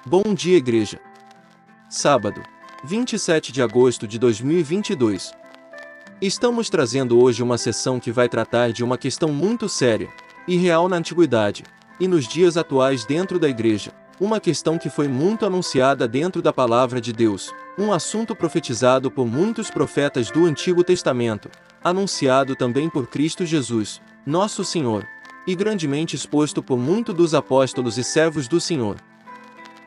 Bom dia, igreja. Sábado, 27 de agosto de 2022. Estamos trazendo hoje uma sessão que vai tratar de uma questão muito séria e real na antiguidade e nos dias atuais dentro da igreja. Uma questão que foi muito anunciada dentro da palavra de Deus, um assunto profetizado por muitos profetas do Antigo Testamento, anunciado também por Cristo Jesus, nosso Senhor, e grandemente exposto por muitos dos apóstolos e servos do Senhor.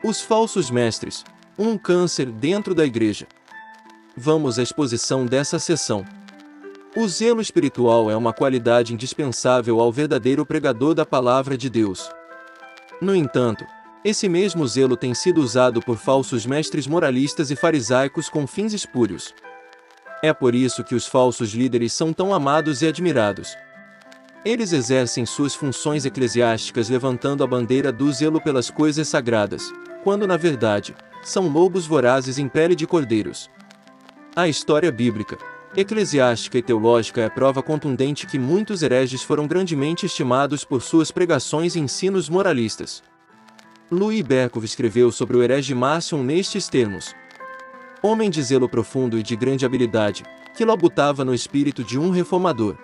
Os falsos mestres, um câncer dentro da igreja. Vamos à exposição dessa sessão. O zelo espiritual é uma qualidade indispensável ao verdadeiro pregador da palavra de Deus. No entanto, esse mesmo zelo tem sido usado por falsos mestres moralistas e farisaicos com fins espúrios. É por isso que os falsos líderes são tão amados e admirados. Eles exercem suas funções eclesiásticas levantando a bandeira do zelo pelas coisas sagradas, quando na verdade, são lobos vorazes em pele de cordeiros. A história bíblica, eclesiástica e teológica é prova contundente que muitos hereges foram grandemente estimados por suas pregações e ensinos moralistas. Louis Berkov escreveu sobre o herege Marcion nestes termos: homem de zelo profundo e de grande habilidade, que labutava no espírito de um reformador.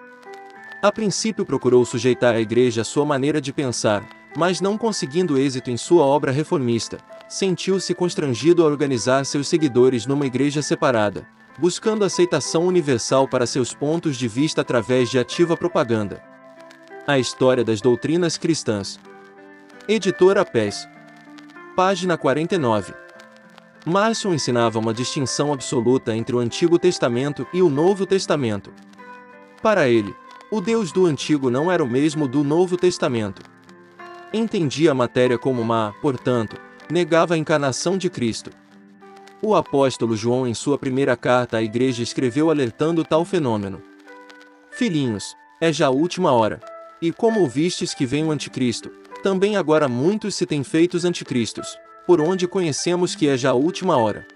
A princípio procurou sujeitar a igreja à sua maneira de pensar, mas não conseguindo êxito em sua obra reformista, sentiu-se constrangido a organizar seus seguidores numa igreja separada, buscando aceitação universal para seus pontos de vista através de ativa propaganda. A História das Doutrinas Cristãs. Editora PES. Página 49. Marcion ensinava uma distinção absoluta entre o Antigo Testamento e o Novo Testamento. Para ele, o Deus do Antigo não era o mesmo do Novo Testamento. Entendia a matéria como má, portanto, negava a encarnação de Cristo. O apóstolo João em sua primeira carta à igreja escreveu alertando tal fenômeno: filhinhos, é já a última hora, e como ouvistes que vem o anticristo, também agora muitos se têm feitos anticristos, por onde conhecemos que é já a última hora.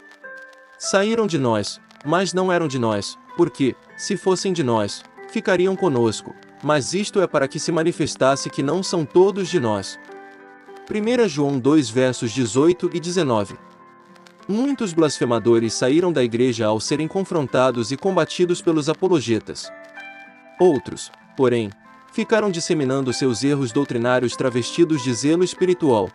Saíram de nós, mas não eram de nós, porque, se fossem de nós, ficariam conosco, mas isto é para que se manifestasse que não são todos de nós. 1 João 2 versos 18 e 19. Muitos blasfemadores saíram da igreja ao serem confrontados e combatidos pelos apologetas. Outros, porém, ficaram disseminando seus erros doutrinários travestidos de zelo espiritual.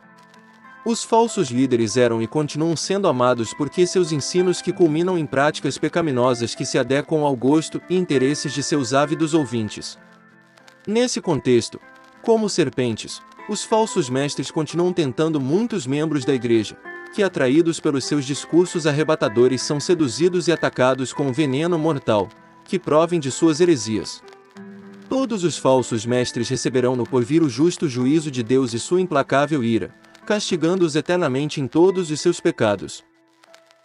Os falsos líderes eram e continuam sendo amados porque seus ensinos que culminam em práticas pecaminosas que se adequam ao gosto e interesses de seus ávidos ouvintes. Nesse contexto, como serpentes, os falsos mestres continuam tentando muitos membros da igreja, que atraídos pelos seus discursos arrebatadores são seduzidos e atacados com um veneno mortal, que provém de suas heresias. Todos os falsos mestres receberão no porvir o justo juízo de Deus e sua implacável ira, castigando-os eternamente em todos os seus pecados.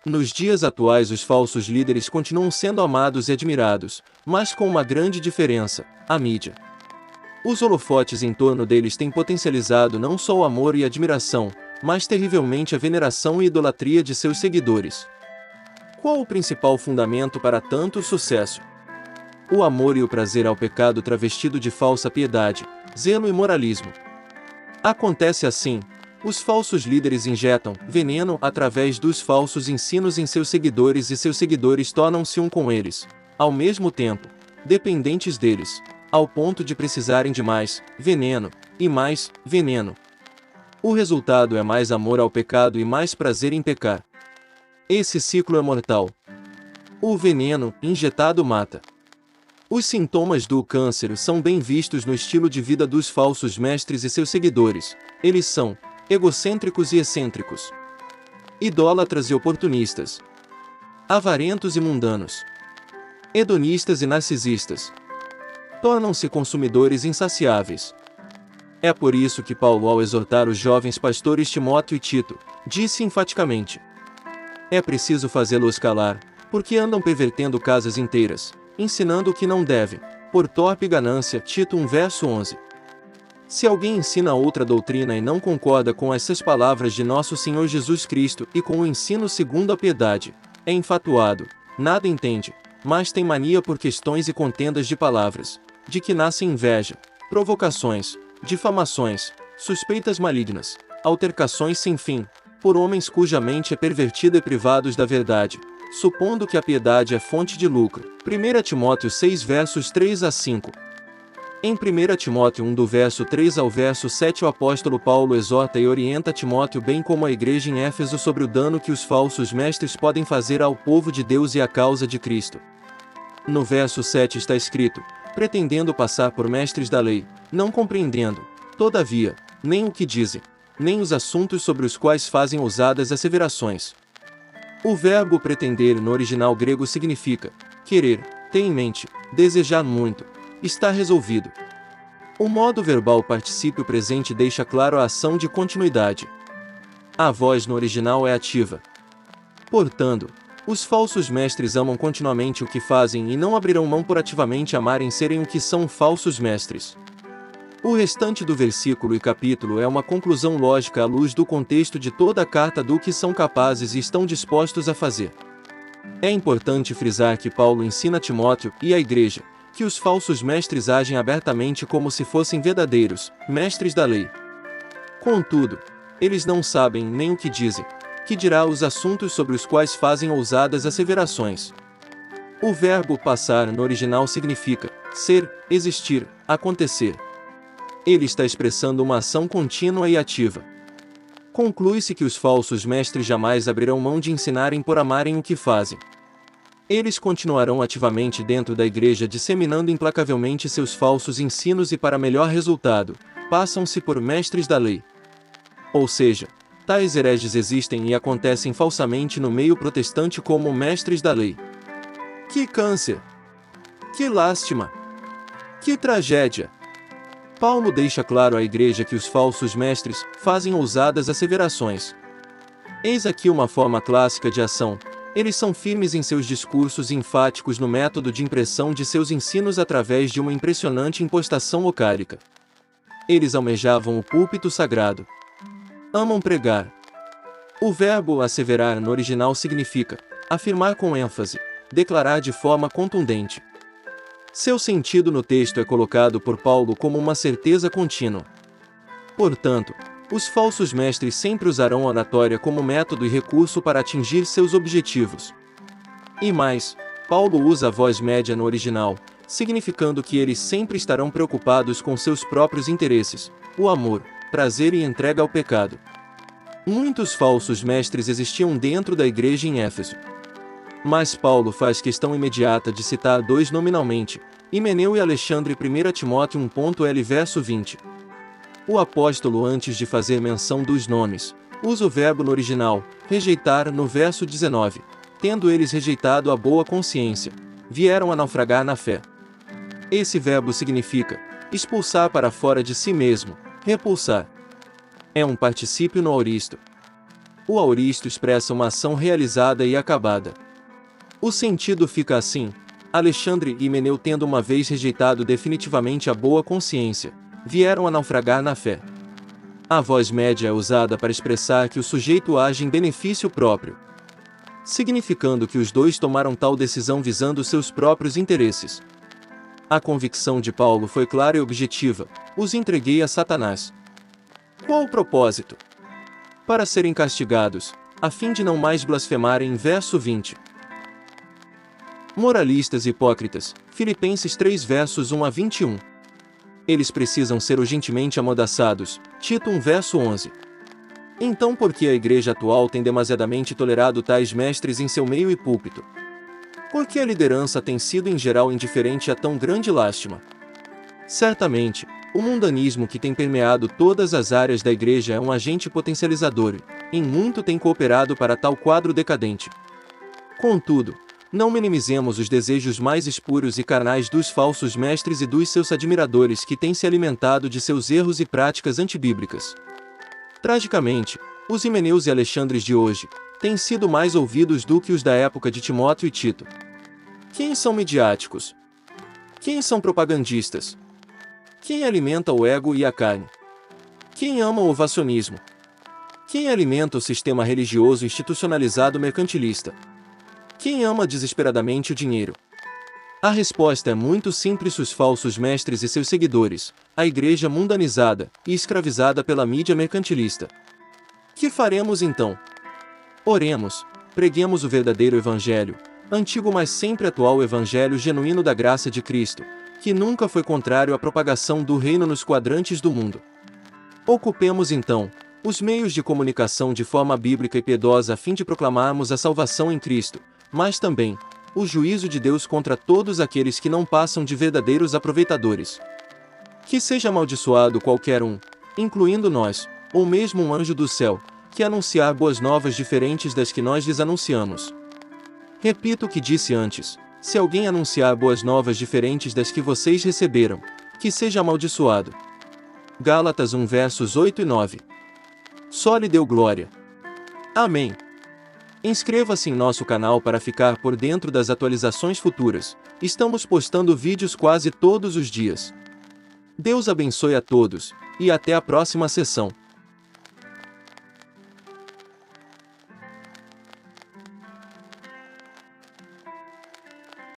Nos dias atuais os falsos líderes continuam sendo amados e admirados, mas com uma grande diferença: a mídia. Os holofotes em torno deles têm potencializado não só o amor e a admiração, mas terrivelmente a veneração e idolatria de seus seguidores. Qual o principal fundamento para tanto sucesso? O amor e o prazer ao pecado travestido de falsa piedade, zelo e moralismo. Acontece assim: os falsos líderes injetam veneno através dos falsos ensinos em seus seguidores e seus seguidores tornam-se um com eles, ao mesmo tempo, dependentes deles, ao ponto de precisarem de mais veneno, e mais veneno. O resultado é mais amor ao pecado e mais prazer em pecar. Esse ciclo é mortal. O veneno injetado mata. Os sintomas do câncer são bem vistos no estilo de vida dos falsos mestres e seus seguidores. Eles são egocêntricos e excêntricos, idólatras e oportunistas, avarentos e mundanos, hedonistas e narcisistas. Tornam-se consumidores insaciáveis. É por isso que Paulo, ao exortar os jovens pastores Timóteo e Tito, disse enfaticamente: é preciso fazê-los calar, porque andam pervertendo casas inteiras, ensinando o que não devem, por torpe ganância. Tito 1 verso 11. Se alguém ensina outra doutrina e não concorda com essas palavras de nosso Senhor Jesus Cristo e com o ensino segundo a piedade, é infatuado, nada entende, mas tem mania por questões e contendas de palavras, de que nascem inveja, provocações, difamações, suspeitas malignas, altercações sem fim, por homens cuja mente é pervertida e privados da verdade, supondo que a piedade é fonte de lucro. 1 Timóteo 6 versos 3 a 5. Em 1 Timóteo 1 do verso 3 ao verso 7 o apóstolo Paulo exorta e orienta Timóteo bem como a igreja em Éfeso sobre o dano que os falsos mestres podem fazer ao povo de Deus e à causa de Cristo. No verso 7 está escrito: pretendendo passar por mestres da lei, não compreendendo, todavia, nem o que dizem, nem os assuntos sobre os quais fazem ousadas asseverações. O verbo pretender no original grego significa querer, ter em mente, desejar muito, estar resolvido. O modo verbal particípio presente deixa claro a ação de continuidade. A voz no original é ativa. Portanto, os falsos mestres amam continuamente o que fazem e não abrirão mão por ativamente amarem serem o que são falsos mestres. O restante do versículo e capítulo é uma conclusão lógica à luz do contexto de toda a carta do que são capazes e estão dispostos a fazer. É importante frisar que Paulo ensina a Timóteo e à igreja que os falsos mestres agem abertamente como se fossem verdadeiros mestres da lei. Contudo, eles não sabem nem o que dizem, que dirá os assuntos sobre os quais fazem ousadas asseverações. O verbo passar no original significa ser, existir, acontecer. Ele está expressando uma ação contínua e ativa. Conclui-se que os falsos mestres jamais abrirão mão de ensinarem por amarem o que fazem. Eles continuarão ativamente dentro da igreja disseminando implacavelmente seus falsos ensinos e para melhor resultado, passam-se por mestres da lei. Ou seja, tais hereges existem e acontecem falsamente no meio protestante como mestres da lei. Que câncer! Que lástima! Que tragédia! Paulo deixa claro à igreja que os falsos mestres fazem ousadas asseverações. Eis aqui uma forma clássica de ação. Eles são firmes em seus discursos e enfáticos no método de impressão de seus ensinos através de uma impressionante impostação vocálica. Eles almejavam o púlpito sagrado. Amam pregar. O verbo asseverar no original significa afirmar com ênfase, declarar de forma contundente. Seu sentido no texto é colocado por Paulo como uma certeza contínua. Portanto, os falsos mestres sempre usarão a oratória como método e recurso para atingir seus objetivos. E mais, Paulo usa a voz média no original, significando que eles sempre estarão preocupados com seus próprios interesses, o amor, prazer e entrega ao pecado. Muitos falsos mestres existiam dentro da igreja em Éfeso. Mas Paulo faz questão imediata de citar dois nominalmente, Himeneu e Alexandre. 1 Timóteo 1.l verso 20. O apóstolo, antes de fazer menção dos nomes, usa o verbo no original, rejeitar, no verso 19. Tendo eles rejeitado a boa consciência, vieram a naufragar na fé. Esse verbo significa expulsar para fora de si mesmo, repulsar. É um particípio no aoristo. O aoristo expressa uma ação realizada e acabada. O sentido fica assim: Alexandre e Himeneu, tendo uma vez rejeitado definitivamente a boa consciência, vieram a naufragar na fé. A voz média é usada para expressar que o sujeito age em benefício próprio, significando que os dois tomaram tal decisão visando seus próprios interesses. A convicção de Paulo foi clara e objetiva: os entreguei a Satanás. Qual o propósito? Para serem castigados, a fim de não mais blasfemarem. Verso 20. Moralistas e hipócritas, Filipenses 3 versos 1 a 21. Eles precisam ser urgentemente amordaçados, Tito 1 verso 11. Então por que a igreja atual tem demasiadamente tolerado tais mestres em seu meio e púlpito? Por que a liderança tem sido em geral indiferente a tão grande lástima? Certamente, o mundanismo que tem permeado todas as áreas da igreja é um agente potencializador e, em muito, tem cooperado para tal quadro decadente. Contudo, não minimizemos os desejos mais espúrios e carnais dos falsos mestres e dos seus admiradores que têm se alimentado de seus erros e práticas antibíblicas. Tragicamente, os Himeneus e Alexandres de hoje têm sido mais ouvidos do que os da época de Timóteo e Tito. Quem são midiáticos? Quem são propagandistas? Quem alimenta o ego e a carne? Quem ama o ovacionismo? Quem alimenta o sistema religioso institucionalizado mercantilista? Quem ama desesperadamente o dinheiro? A resposta é muito simples: os falsos mestres e seus seguidores, a igreja mundanizada e escravizada pela mídia mercantilista. Que faremos então? Oremos, preguemos o verdadeiro Evangelho, antigo mas sempre atual Evangelho genuíno da graça de Cristo, que nunca foi contrário à propagação do reino nos quadrantes do mundo. Ocupemos então os meios de comunicação de forma bíblica e piedosa a fim de proclamarmos a salvação em Cristo, mas também o juízo de Deus contra todos aqueles que não passam de verdadeiros aproveitadores. Que seja amaldiçoado qualquer um, incluindo nós, ou mesmo um anjo do céu, que anunciar boas novas diferentes das que nós lhes anunciamos. Repito o que disse antes: se alguém anunciar boas novas diferentes das que vocês receberam, que seja amaldiçoado. Gálatas 1 versos 8 e 9. Só lhe deu glória. Amém. Inscreva-se em nosso canal para ficar por dentro das atualizações futuras. Estamos postando vídeos quase todos os dias. Deus abençoe a todos, e até a próxima sessão.